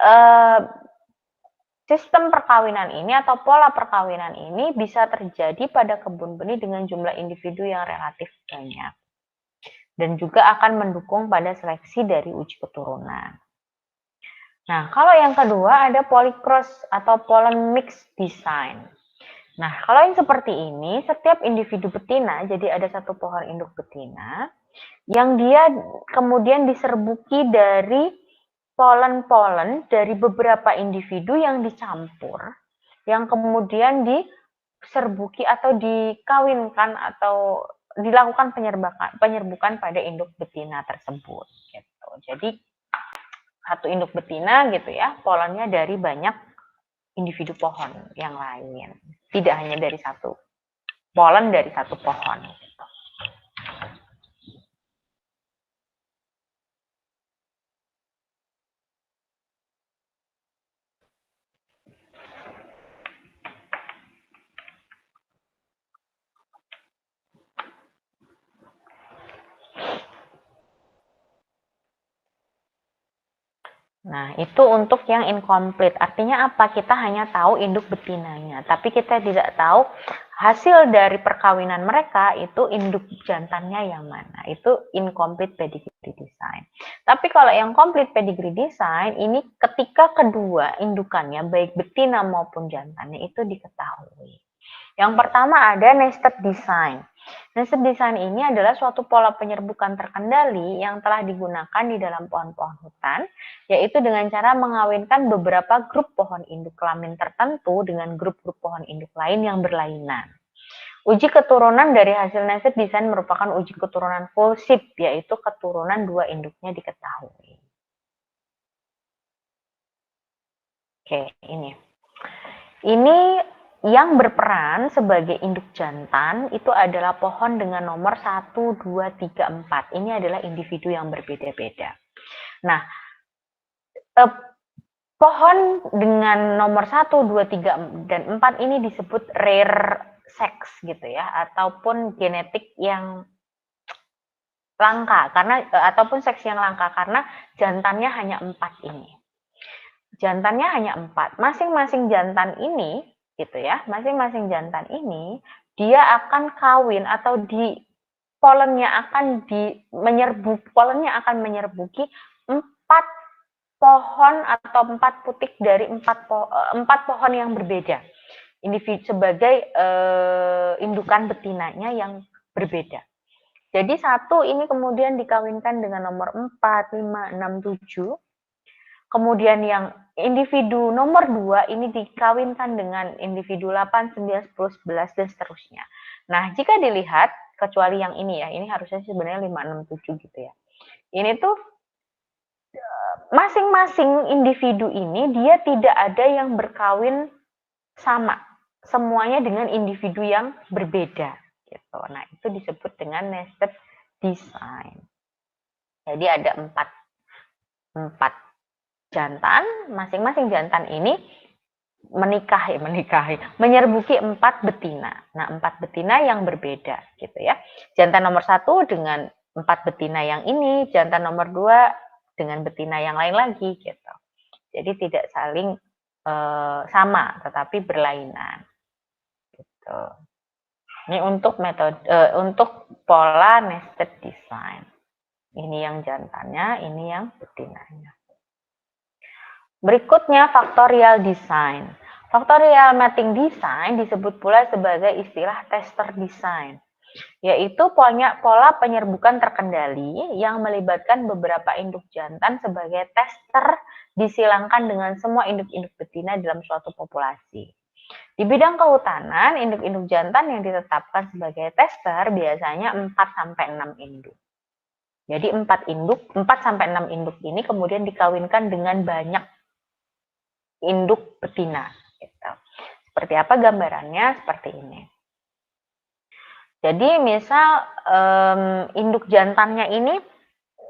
sistem perkawinan ini atau pola perkawinan ini bisa terjadi pada kebun benih dengan jumlah individu yang relatif banyak. Dan juga akan mendukung pada seleksi dari uji keturunan. Nah, kalau yang kedua ada polycross atau pollen mix design. Nah, kalau yang seperti ini, setiap individu betina, jadi ada satu pohon induk betina, yang dia kemudian diserbuki dari polen-polen dari beberapa individu yang dicampur, yang kemudian diserbuki atau dikawinkan atau dilakukan penyerbukan pada induk betina tersebut. Gitu. Jadi satu induk betina gitu ya, polennya dari banyak individu pohon yang lain, tidak hanya dari satu polen dari satu pohon. Gitu. Nah, itu untuk yang incomplete. Artinya apa? Kita hanya tahu induk betinanya, tapi kita tidak tahu hasil dari perkawinan mereka itu induk jantannya yang mana. Itu incomplete pedigree design. Tapi kalau yang complete pedigree design, ini ketika kedua indukannya, baik betina maupun jantannya, itu diketahui. Yang pertama ada nested design. Nested design ini adalah suatu pola penyerbukan terkendali yang telah digunakan di dalam pohon-pohon hutan, yaitu dengan cara mengawinkan beberapa grup pohon induk kelamin tertentu dengan grup-grup pohon induk lain yang berlainan. Uji keturunan dari hasil nested design merupakan uji keturunan full ship, yaitu keturunan dua induknya diketahui. Oke, ini. Ini yang berperan sebagai induk jantan itu adalah pohon dengan nomor 1, 2, 3, 4. Ini adalah individu yang berbeda-beda. Nah, pohon dengan nomor 1, 2, 3, dan 4 ini disebut rare sex gitu ya, ataupun genetik yang langka karena ataupun seks yang langka karena jantannya hanya 4 ini. Jantannya hanya 4. Masing-masing jantan ini gitu ya, masing-masing jantan ini dia akan kawin atau polennya akan menyerbuki 4 pohon atau 4 putik dari 4 pohon yang berbeda. Individu sebagai indukan betinanya yang berbeda. Jadi satu ini kemudian dikawinkan dengan nomor 4, 5, 6, 7. Kemudian yang individu nomor 2 ini dikawinkan dengan individu 8, 9, 10, 11, dan seterusnya. Nah, jika dilihat, kecuali yang ini ya, ini harusnya sebenarnya 5, 6, 7 gitu ya. Ini tuh masing-masing individu ini dia tidak ada yang berkawin sama. Semuanya dengan individu yang berbeda. Gitu. Nah, itu disebut dengan nested design. Jadi ada 4 jantan, masing-masing jantan ini menyerbuki 4 betina. Nah, 4 betina yang berbeda gitu ya. Jantan nomor 1 dengan 4 betina yang ini, jantan nomor 2 dengan betina yang lain lagi gitu. Jadi tidak saling sama, tetapi berlainan. Gitu. Ini untuk metode untuk pola nested design. Ini yang jantannya, ini yang betinanya. Berikutnya factorial design. Factorial mating design disebut pula sebagai istilah tester design, yaitu pola penyerbukan terkendali yang melibatkan beberapa induk jantan sebagai tester disilangkan dengan semua induk-induk betina dalam suatu populasi. Di bidang kehutanan, induk-induk jantan yang ditetapkan sebagai tester biasanya 4-6 induk. Jadi 4-6 induk ini kemudian dikawinkan dengan banyak induk betina. Gitu. Seperti apa gambarannya? Seperti ini. Jadi misal induk jantannya ini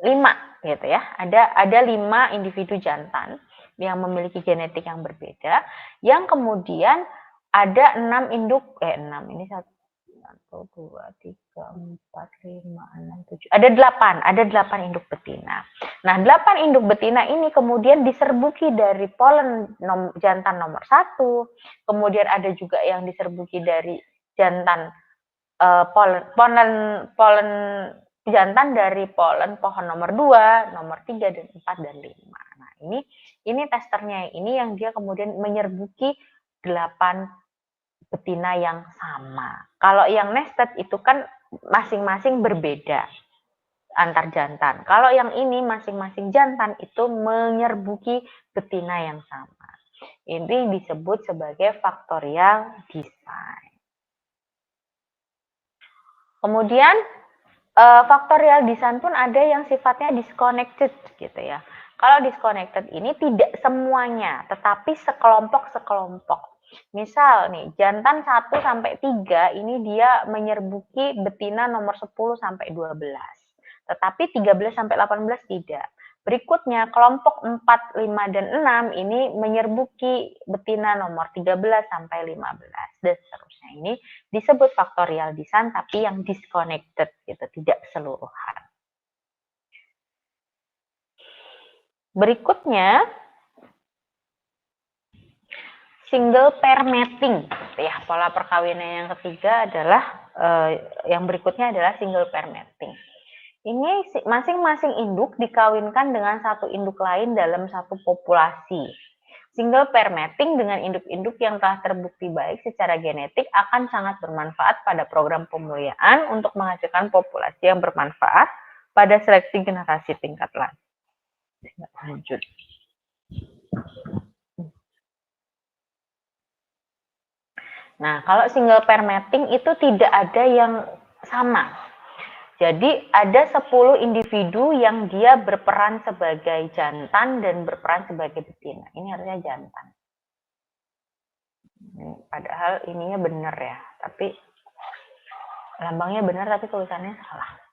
5 gitu ya. Ada 5 individu jantan yang memiliki genetik yang berbeda, yang kemudian ada 6 induk, 6 ini 1, 2, 3, 4, 5, 6, 7. Ada 8 induk betina. Nah, 8 induk betina ini kemudian diserbuki dari polen jantan nomor 1, kemudian ada juga yang diserbuki dari jantan polen jantan dari polen pohon nomor 2, nomor 3, dan 4, dan 5. Nah, ini testernya. Ini yang dia kemudian menyerbuki 8 betina yang sama. Kalau yang nested itu kan masing-masing berbeda antar jantan. Kalau yang ini masing-masing jantan itu menyerbuki betina yang sama. Ini disebut sebagai factorial design. Kemudian factorial design pun ada yang sifatnya disconnected gitu ya. Kalau disconnected ini tidak semuanya, tetapi sekelompok-sekelompok. Misal nih, jantan 1 sampai 3 ini dia menyerbuki betina nomor 10 sampai 12. Tetapi 13 sampai 18 tidak. Berikutnya, kelompok 4, 5, dan 6 ini menyerbuki betina nomor 13 sampai 15 dan seterusnya. Ini disebut factorial design tapi yang disconnected gitu, tidak keseluruhan. Berikutnya single pair mating ya, pola perkawinan yang ketiga adalah yang berikutnya adalah single pair mating. Ini masing-masing induk dikawinkan dengan satu induk lain dalam satu populasi. Single pair mating dengan induk-induk yang telah terbukti baik secara genetik akan sangat bermanfaat pada program pemuliaan untuk menghasilkan populasi yang bermanfaat pada seleksi generasi tingkat lanjut. Nah, kalau single pair mating itu tidak ada yang sama. Jadi ada 10 individu yang dia berperan sebagai jantan dan berperan sebagai betina. Ini harusnya jantan. Padahal ininya benar ya, tapi lambangnya benar tapi tulisannya salah.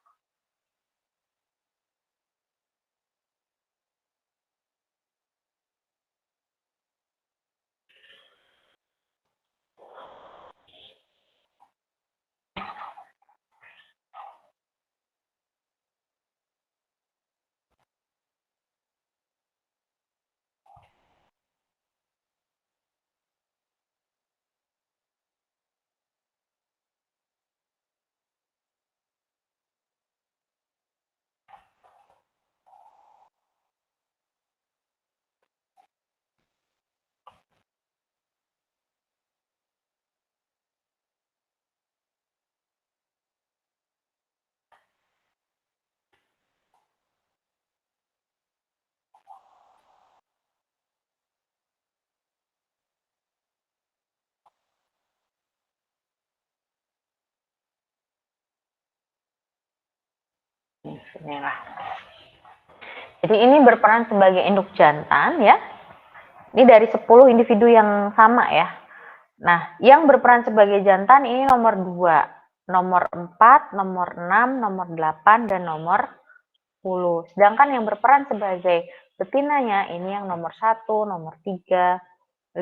Inilah. Jadi ini berperan sebagai induk jantan ya. Ini dari 10 individu yang sama ya. Nah, yang berperan sebagai jantan ini nomor 2, nomor 4, nomor 6, nomor 8, dan nomor 10. Sedangkan yang berperan sebagai betinanya ini yang nomor 1, nomor 3, 5,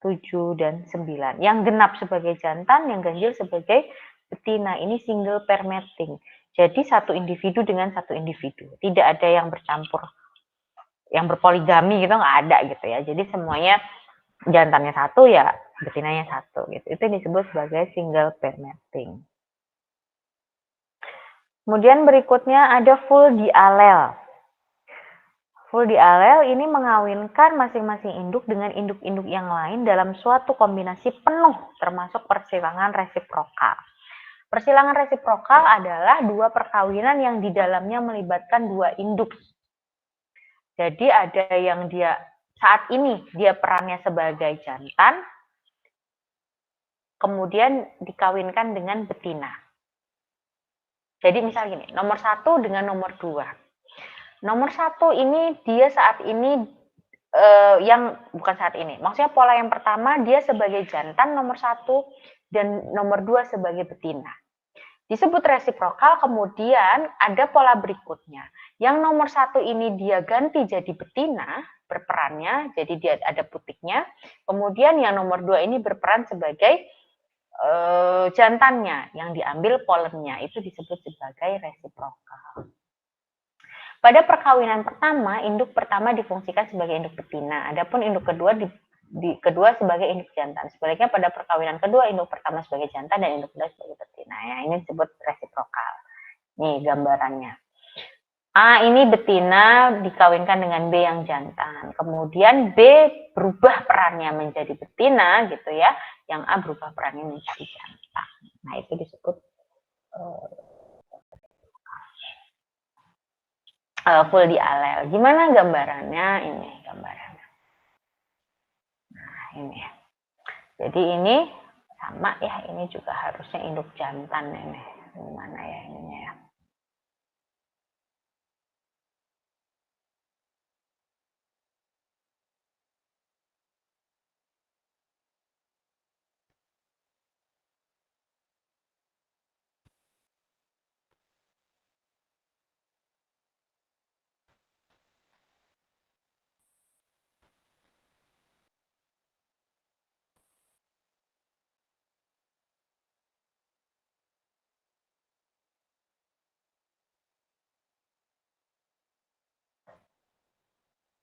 7, dan 9. Yang genap sebagai jantan, yang ganjil sebagai betina. Ini single pair mating. Jadi satu individu dengan satu individu. Tidak ada yang bercampur, yang berpoligami gitu, nggak ada gitu ya. Jadi semuanya jantannya satu ya betinanya satu gitu. Itu disebut sebagai single pair mating. Kemudian berikutnya ada full dialel. Full dialel ini mengawinkan masing-masing induk dengan induk-induk yang lain dalam suatu kombinasi penuh, termasuk persilangan resiprokal. Persilangan resiprokal adalah dua perkawinan yang di dalamnya melibatkan dua induk. Jadi ada yang dia saat ini dia perannya sebagai jantan, kemudian dikawinkan dengan betina. Jadi misal gini, nomor 1 dengan nomor 2. Nomor 1 ini dia saat ini yang bukan saat ini. Maksudnya pola yang pertama dia sebagai jantan nomor 1 dan nomor 2 sebagai betina. Disebut resiprokal, kemudian ada pola berikutnya. Yang nomor 1 ini dia ganti jadi betina berperannya, jadi dia ada putiknya. Kemudian yang nomor 2 ini berperan sebagai jantannya yang diambil polennya, itu disebut sebagai resiprokal. Pada perkawinan pertama, induk pertama difungsikan sebagai induk betina, adapun induk kedua kedua sebagai induk jantan. Sebaliknya pada perkawinan kedua, induk pertama sebagai jantan dan induk kedua sebagai betina. Ya, ini disebut resiprokal. Nih gambarannya. A ini betina dikawinkan dengan B yang jantan. Kemudian B berubah perannya menjadi betina gitu ya, yang A berubah perannya menjadi jantan. Nah, itu disebut full dialel. Gimana gambarannya? Ini gambarannya. Nah, ini. Jadi ini sama ya, ini juga harusnya induk jantan ini. Gimana ya ininya ya?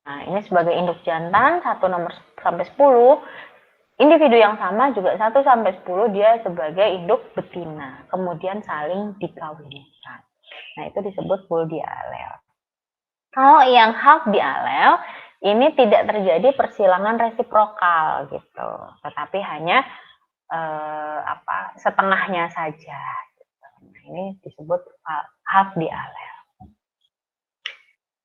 Nah, ini sebagai induk jantan, 1 nomor sampai 10. Individu yang sama juga 1 sampai 10 dia sebagai induk betina. Kemudian saling dikawinkan. Nah, itu disebut full dialel. Kalau yang half dialel, ini tidak terjadi persilangan resiprokal gitu. Tetapi hanya setengahnya saja. Gitu. Nah, ini disebut half dialel.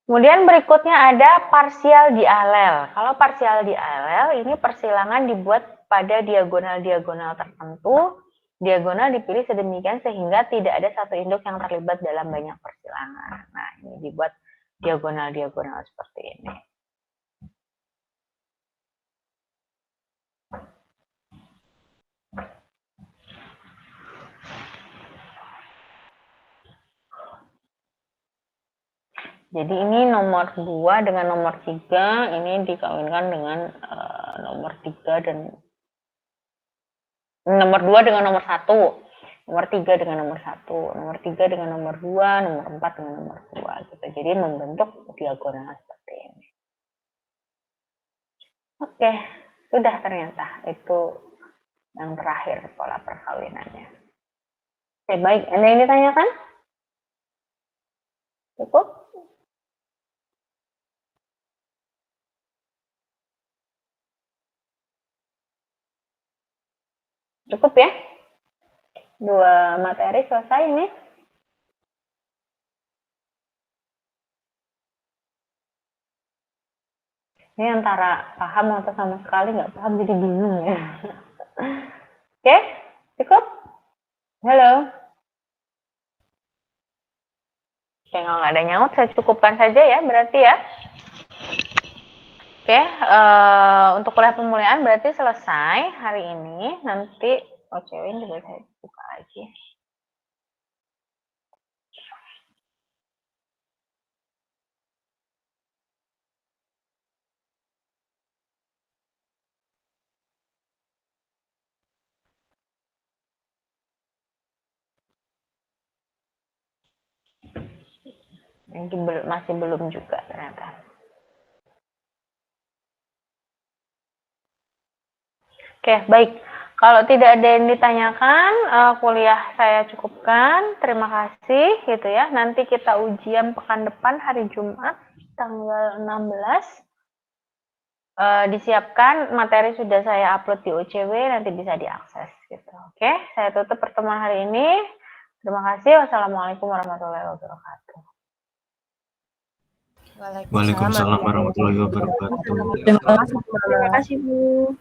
Kemudian berikutnya ada parsial dialel. Kalau parsial dialel ini persilangan dibuat pada diagonal-diagonal tertentu. Diagonal dipilih sedemikian sehingga tidak ada satu induk yang terlibat dalam banyak persilangan. Nah, ini dibuat diagonal-diagonal seperti ini. Jadi ini nomor 2 dengan nomor 3 ini dikawinkan dengan nomor 3 dan nomor 2 dengan nomor 1, nomor 3 dengan nomor 1, nomor 3 dengan nomor 2, nomor 4 dengan nomor 2 gitu. Jadi membentuk diagonal seperti ini. Oke, sudah ternyata itu yang terakhir pola perkawinannya. Oke, baik. Ada yang ditanyakan? Cukup? Cukup ya? 2 materi selesai ini. Ini antara paham atau sama sekali nggak paham jadi bingung ya. Oke, cukup? Halo? Oke, kalau nggak ada nyaut, saya cukupkan saja ya, berarti ya. Oke, untuk kuliah pemulihan berarti selesai hari ini. Nanti OCW juga saya buka lagi. Ini masih belum juga ternyata. Oke, baik. Kalau tidak ada yang ditanyakan, kuliah saya cukupkan. Terima kasih gitu ya. Nanti kita ujian pekan depan hari Jumat tanggal 16. Disiapkan materi sudah saya upload di OCW, nanti bisa diakses gitu. Oke, saya tutup pertemuan hari ini. Terima kasih. Wassalamualaikum warahmatullahi wabarakatuh. Waalaikumsalam warahmatullahi wabarakatuh. Terima kasih Bu.